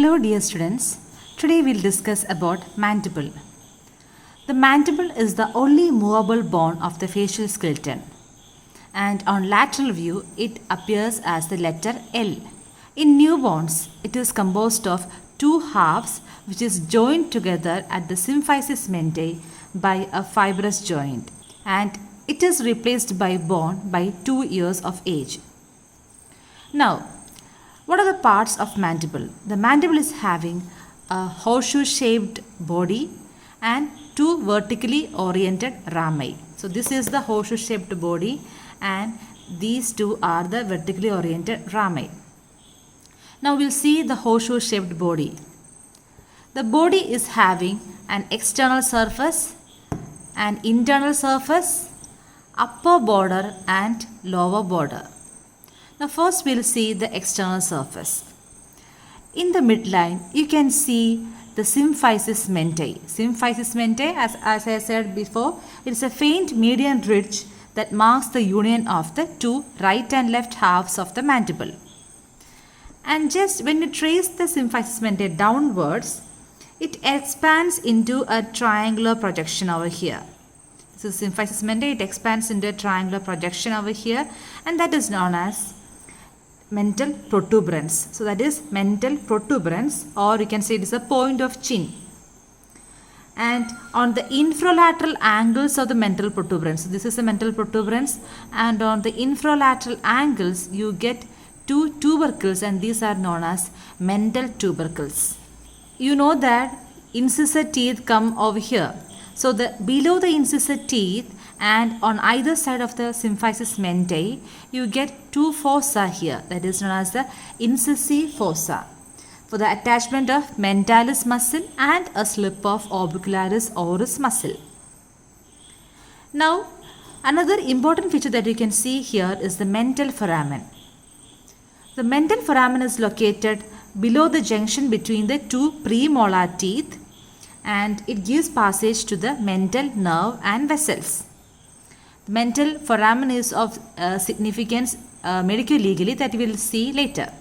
Hello dear students, today we'll discuss about mandible. The mandible is the only movable bone of the facial skeleton, and on lateral view it appears as the letter L. In newborns, it is composed of two halves which is joined together at the symphysis mentae by a fibrous joint, and it is replaced by bone by 2 years of age. Now, what are the parts of mandible? The mandible is having a horseshoe-shaped body and two vertically oriented rami. So this is the horseshoe-shaped body and these two are the vertically oriented rami. Now we'll see the horseshoe-shaped body. The body is having an external surface, an internal surface, upper border and lower border. Now first we'll see the external surface. In the midline you can see the symphysis mentae. Symphysis mentae, as I said before, it is a faint median ridge that marks the union of the two right and left halves of the mandible. And just when you trace the symphysis mentae downwards, it expands into a triangular projection over here. So symphysis mentae, it expands into a triangular projection over here, and that is known as mental protuberance. So that is mental protuberance, or you can say it is a point of chin. And on the infralateral angles of the mental protuberance, so this is a mental protuberance, and on the infralateral angles you get two tubercles, and these are known as mental tubercles. You know that incisor teeth come over here. So below the incisor teeth and on either side of the symphysis mentae, you get two fossa here, that is known as the incisive fossa, for the attachment of mentalis muscle and a slip of orbicularis oris muscle. Now, another important feature that you can see here is the mental foramen. The mental foramen is located below the junction between the two premolar teeth, and it gives passage to the mental nerve and vessels. The mental foramen is of significance medico-legally that we will see later.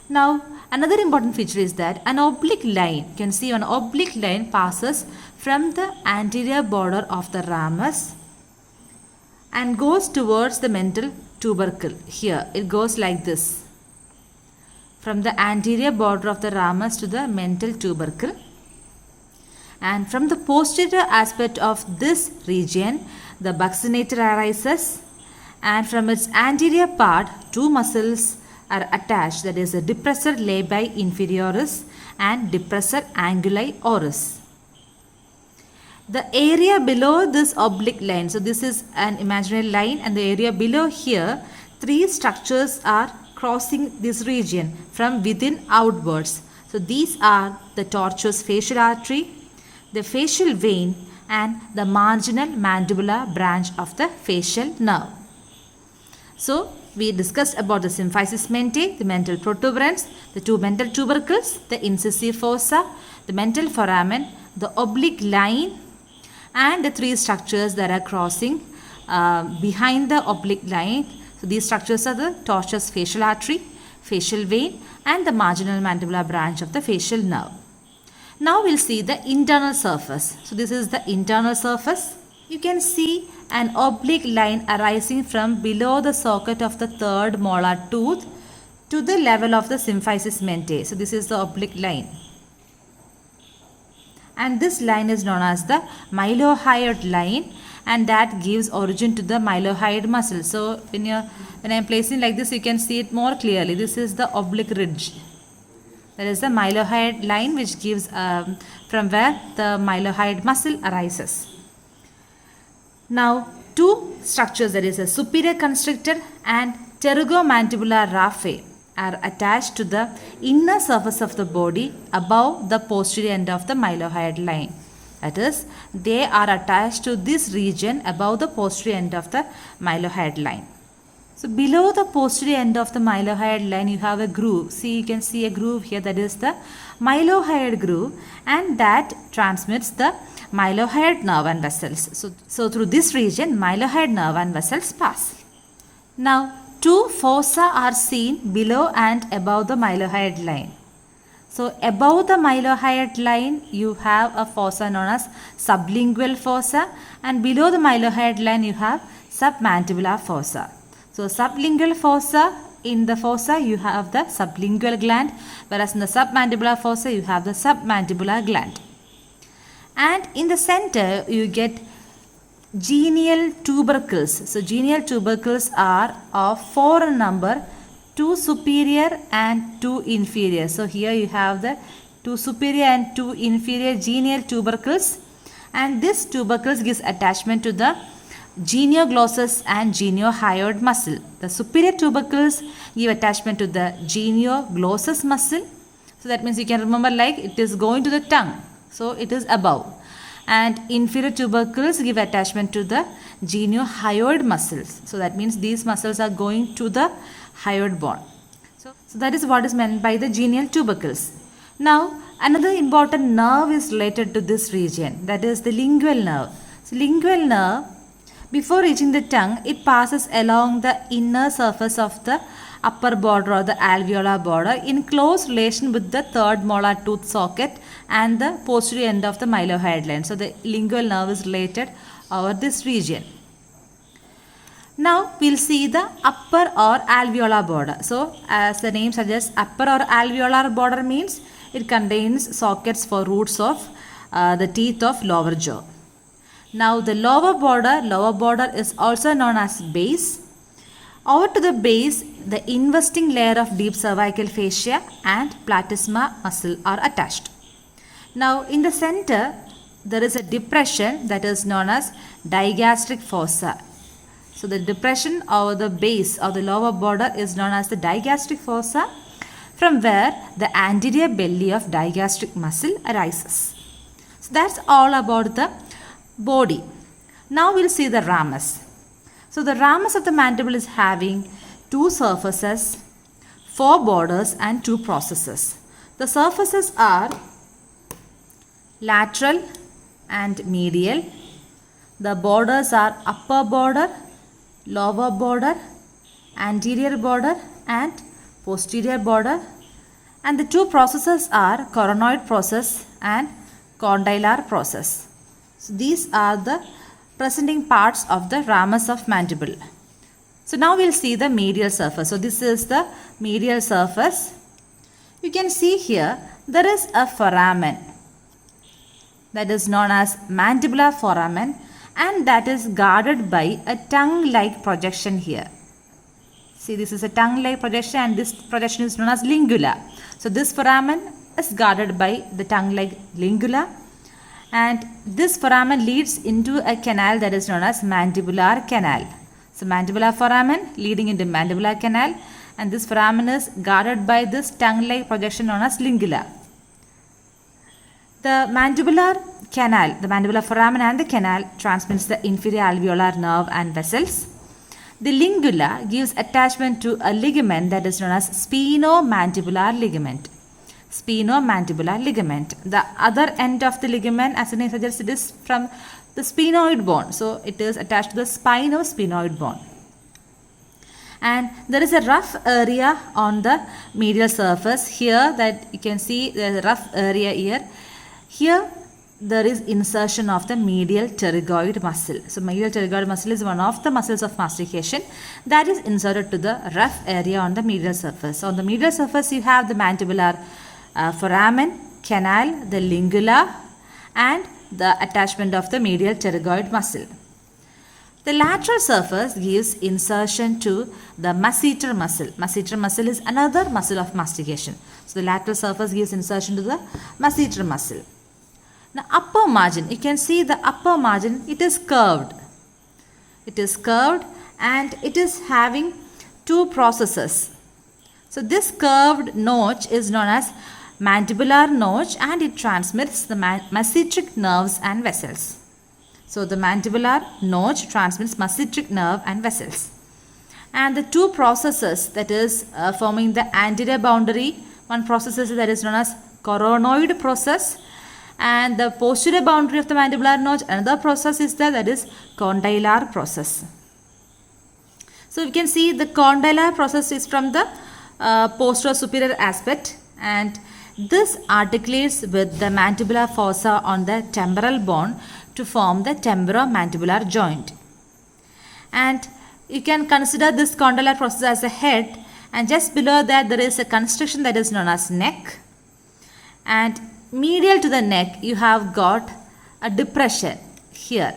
Now, another important feature is that an oblique line, you can see an oblique line passes from the anterior border of the ramus and goes towards the mental tubercle. Here, it goes like this, from the anterior border of the ramus to the mental tubercle. And from the posterior aspect of this region, the buccinator arises, and from its anterior part, two muscles are attached, that is the depressor labii inferioris and depressor anguli oris. The area below this oblique line, so this is an imaginary line, and the area below here, three structures are crossing this region from within outwards. So these are the tortuous facial artery, the facial vein, and the marginal mandibular branch of the facial nerve. So we discussed about the symphysis mentae, the mental protuberance, the two mental tubercles, the incisive fossa, the mental foramen, the oblique line, and the three structures that are crossing behind the oblique line. So these structures are the tortuous facial artery, facial vein, and the marginal mandibular branch of the facial nerve. Now we'll see the internal surface. So this is the internal surface. You can see an oblique line arising from below the socket of the third molar tooth to the level of the symphysis mentae. So this is the oblique line. And this line is known as the mylohyoid line, and that gives origin to the mylohyoid muscle. So when I'm placing like this, you can see it more clearly. This is the oblique ridge. That is the mylohyoid line which gives from where the mylohyoid muscle arises. Now, two structures, that is a superior constrictor and pterygomandibular raphe, are attached to the inner surface of the body above the posterior end of the mylohyoid line. That is, they are attached to this region above the posterior end of the mylohyoid line. So below the posterior end of the mylohyoid line, you have a groove. See, you can see a groove here, that is the mylohyoid groove, and that transmits the mylohyoid nerve and vessels. So through this region, mylohyoid nerve and vessels pass. Now, two fossa are seen below and above the mylohyoid line. So above the mylohyoid line, you have a fossa known as sublingual fossa, and below the mylohyoid line, you have submandibular fossa. So sublingual fossa, in the fossa you have the sublingual gland, whereas in the submandibular fossa you have the submandibular gland. And in the center you get genial tubercles. So genial tubercles are of 4 in number, 2 superior and 2 inferior. So here you have the 2 superior and 2 inferior genial tubercles, and this tubercles gives attachment to the genioglossus and geniohyoid muscle. The superior tubercles give attachment to the genioglossus muscle. So that means you can remember like it is going to the tongue. So it is above. And inferior tubercles give attachment to the geniohyoid muscles. So that means these muscles are going to the hyoid bone. So that is what is meant by the genial tubercles. Now another important nerve is related to this region, that is the lingual nerve. So lingual nerve, before reaching the tongue, it passes along the inner surface of the upper border or the alveolar border in close relation with the third molar tooth socket and the posterior end of the mylohyoid line. So the lingual nerve is related over this region. Now we'll see the upper or alveolar border. So as the name suggests, upper or alveolar border means it contains sockets for roots of the teeth of lower jaw. Now the lower border is also known as base. Over to the base, the investing layer of deep cervical fascia and platysma muscle are attached. Now in the center, there is a depression that is known as digastric fossa. So the depression over the base of the lower border is known as the digastric fossa, from where the anterior belly of digastric muscle arises. So that's all about the body. Now we'll see the ramus. So the ramus of the mandible is having 2 surfaces, 4 borders and 2 processes. The surfaces are lateral and medial. The borders are upper border, lower border, anterior border and posterior border, and the 2 processes are coronoid process and condylar process. So these are the presenting parts of the ramus of mandible. So now we'll see the medial surface. So this is the medial surface. You can see here there is a foramen that is known as mandibular foramen, and that is guarded by a tongue-like projection here. See, this is a tongue-like projection and this projection is known as lingula. So this foramen is guarded by the tongue-like lingula, and this foramen leads into a canal that is known as mandibular canal. So mandibular foramen leading into mandibular canal, and this foramen is guarded by this tongue-like projection known as lingula. The mandibular canal, the mandibular foramen and the canal transmits the inferior alveolar nerve and vessels. The lingula gives attachment to a ligament that is known as sphenomandibular ligament. Sphenomandibular ligament. The other end of the ligament, as the name suggests, it is from the sphenoid bone. So it is attached to the spino-sphenoid bone. And there is a rough area on the medial surface here that you can see the rough area here. Here there is insertion of the medial pterygoid muscle. So medial pterygoid muscle is one of the muscles of mastication that is inserted to the rough area on the medial surface. So on the medial surface you have the mandibular foramen, canal, the lingula and the attachment of the medial pterygoid muscle. The lateral surface gives insertion to the masseter muscle. Masseter muscle is another muscle of mastication. So the lateral surface gives insertion to the masseter muscle. Now upper margin, you can see the upper margin, it is curved. It is curved and it is having 2 processes. So this curved notch is known as mandibular notch and it transmits the masseteric nerves and vessels. So the mandibular notch transmits masseteric nerve and vessels. And the 2 processes that is forming the anterior boundary, one process is that is known as coronoid process, and the posterior boundary of the mandibular notch, another process is there, that is condylar process. So you can see the condylar process is from the posterior superior aspect, and This articulates with the mandibular fossa on the temporal bone to form the temporomandibular joint. And you can consider this condylar process as a head, and just below that there is a constriction that is known as neck, and medial to the neck you have got a depression here.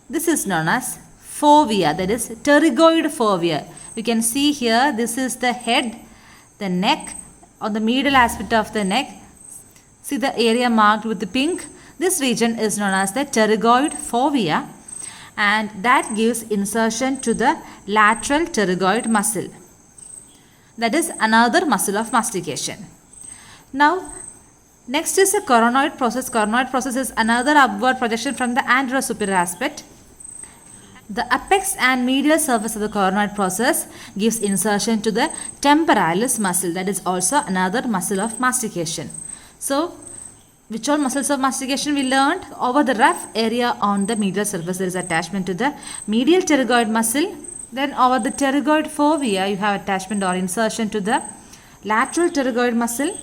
This is known as fovea, that is pterygoid fovea. You can see here, this is the head, the neck. On the medial aspect of the neck, see the area marked with the pink. This region is known as the pterygoid fovea, and that gives insertion to the lateral pterygoid muscle. That is another muscle of mastication. Now, next is the coronoid process. Coronoid process is another upward projection from the anterior-superior aspect. The apex and medial surface of the coronoid process gives insertion to the temporalis muscle. That is also another muscle of mastication. So, which all muscles of mastication we learned? Over the rough area on the medial surface there is attachment to the medial pterygoid muscle. Then over the pterygoid fovea you have attachment or insertion to the lateral pterygoid muscle.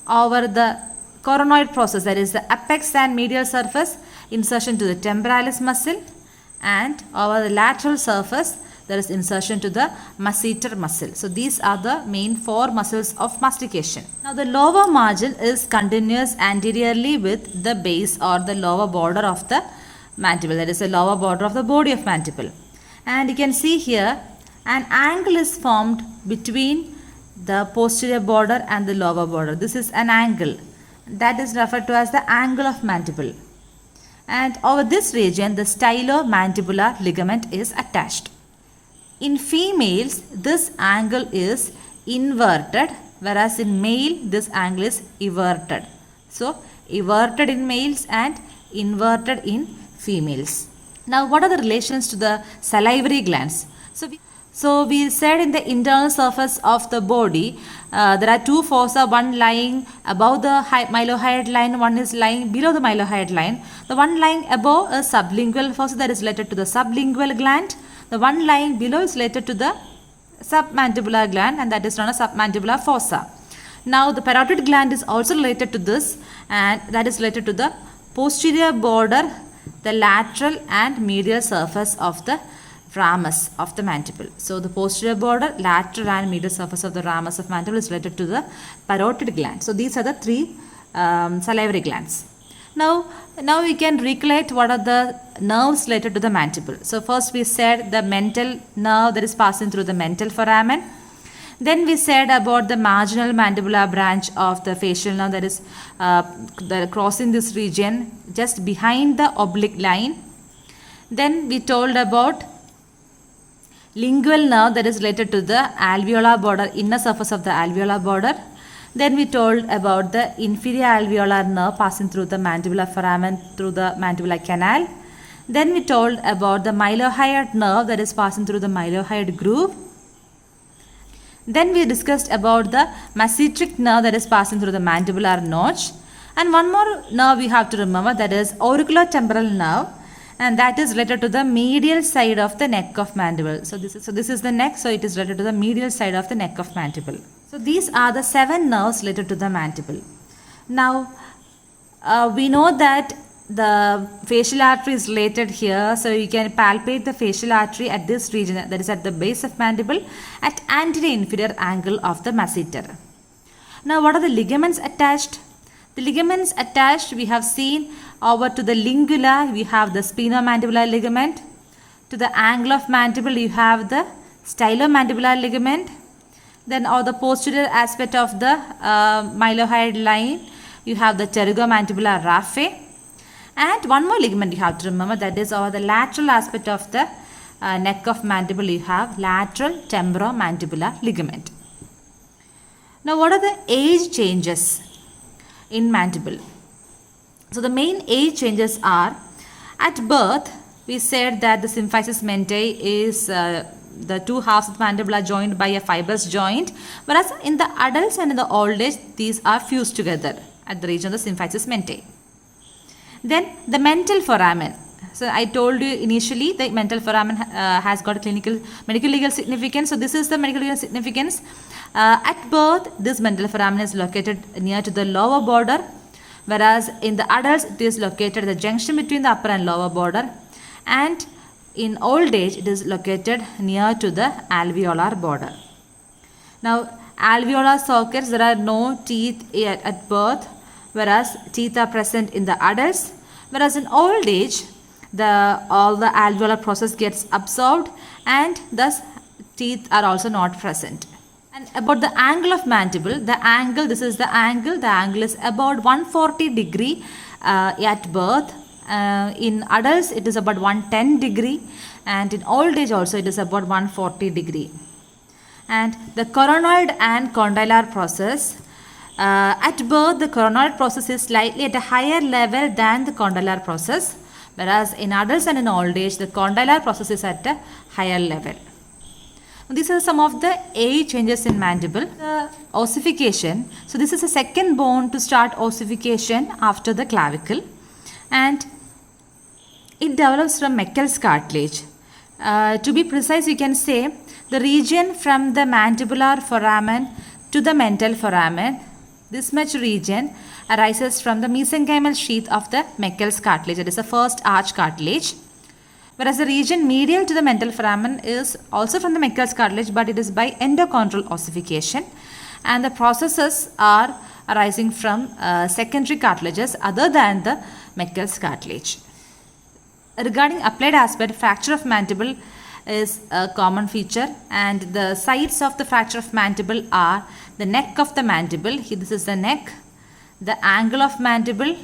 Over the coronoid process, that is the apex and medial surface, insertion to the temporalis muscle, and over the lateral surface there is insertion to the masseter muscle. So these are the main four muscles of mastication. Now the lower margin is continuous anteriorly with the base or the lower border of the mandible, that is the lower border of the body of mandible. And you can see here an angle is formed between the posterior border and the lower border. This is an angle that is referred to as the angle of mandible. And over this region the stylomandibular ligament is attached. In females this angle is inverted, whereas in male this angle is everted. So everted in males and inverted in females. Now what are the relations to the salivary glands? So we said in the internal surface of the body there are two fossa, one lying above the mylohyoid line, one is lying below the mylohyoid line. The one lying above is sublingual fossa, that is related to the sublingual gland. The one lying below is related to the submandibular gland, and that is known as submandibular fossa. Now the parotid gland is also related to this, and that is related to the posterior border, the lateral and medial surface of the ramus of the mandible. So the posterior border, lateral and medial surface of the ramus of mandible is related to the parotid gland. So these are the three salivary glands. Now we can recollect what are the nerves related to the mandible. So first we said the mental nerve that is passing through the mental foramen. Then we said about the marginal mandibular branch of the facial nerve that is crossing this region just behind the oblique line. Then we told about lingual nerve that is related to the alveolar border, inner surface of the alveolar border. Then we told about the inferior alveolar nerve passing through the mandibular foramen through the mandibular canal. Then we told about the mylohyoid nerve that is passing through the mylohyoid groove. Then we discussed about the masseteric nerve that is passing through the mandibular notch. And one more nerve we have to remember, that is auriculotemporal nerve, and that is related to the medial side of the neck of mandible. So this is the neck, so it is related to the medial side of the neck of mandible. So these are the 7 nerves related to the mandible. Now we know that the facial artery is related here, so you can palpate the facial artery at this region, that is at the base of mandible at anterior inferior angle of the masseter. Now what are the ligaments attached? The ligaments attached we have seen over to the lingula we have the sphenomandibular ligament. To the angle of mandible you have the stylomandibular ligament. Then on the posterior aspect of the mylohyoid line you have the pterygomandibular raphe. And one more ligament you have to remember, that is over the lateral aspect of the neck of mandible you have lateral temporomandibular ligament. Now what are the age changes in mandible? So the main age changes are, at birth we said that the symphysis mentae is the two halves of the mandible are joined by a fibrous joint, whereas in the adults and in the old age these are fused together at the region of the symphysis mentae. Then the mental foramen. So I told you initially the mental foramen has got a medical legal significance. So this is the medical legal significance. At birth, this mental foramen is located near to the lower border, whereas in the adults it is located at the junction between the upper and lower border, and in old age it is located near to the alveolar border. Now alveolar sockets, there are no teeth at birth, whereas teeth are present in the adults, whereas in old age all the alveolar process gets absorbed and thus teeth are also not present. And about the angle of mandible, this is the angle is about 140 degree at birth. In adults it is about 110 degree, and in old age also it is about 140 degree. And the coronoid and condylar process, at birth the coronoid process is slightly at a higher level than the condylar process, whereas in adults and in old age the condylar process is at a higher level. These are some of the age changes in mandible. Ossification. So this is the second bone to start ossification after the clavicle, and it develops from Meckel's cartilage. To be precise, you can say the region from the mandibular foramen to the mental foramen, this much region arises from the mesenchymal sheath of the Meckel's cartilage. It is the first arch cartilage. Whereas the region medial to the mental foramen is also from the Meckel's cartilage, but it is by endochondral ossification, and the processes are arising from secondary cartilages other than the Meckel's cartilage. Regarding applied aspect, fracture of mandible is a common feature, and the sites of the fracture of mandible are the neck of the mandible. This is the neck, the angle of mandible,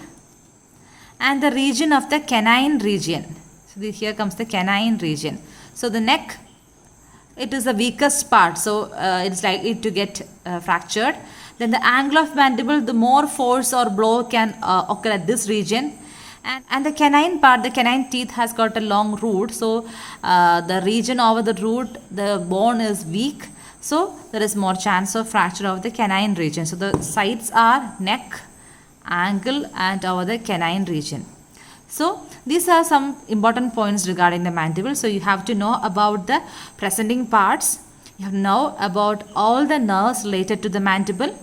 and the region of the canine region. So here comes the canine region. So the neck, it is the weakest part, so it is likely to get fractured. Then the angle of mandible, the more force or blow can occur at this region. And the canine part, the canine teeth has got a long root, so the region over the root, the bone is weak, so there is more chance of fracture of the canine region. So the sites are neck, angle, and over the canine region. So these are some important points regarding the mandible. So you have to know about the presenting parts, you have to know about all the nerves related to the mandible,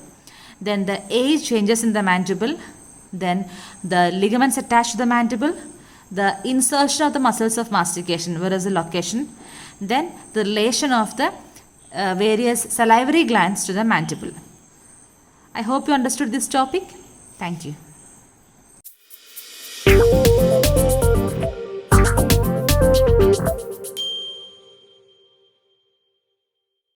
then the age changes in the mandible, then the ligaments attached to the mandible, the insertion of the muscles of mastication, where is the location, then the relation of the various salivary glands to the mandible. I hope you understood this topic. Thank you.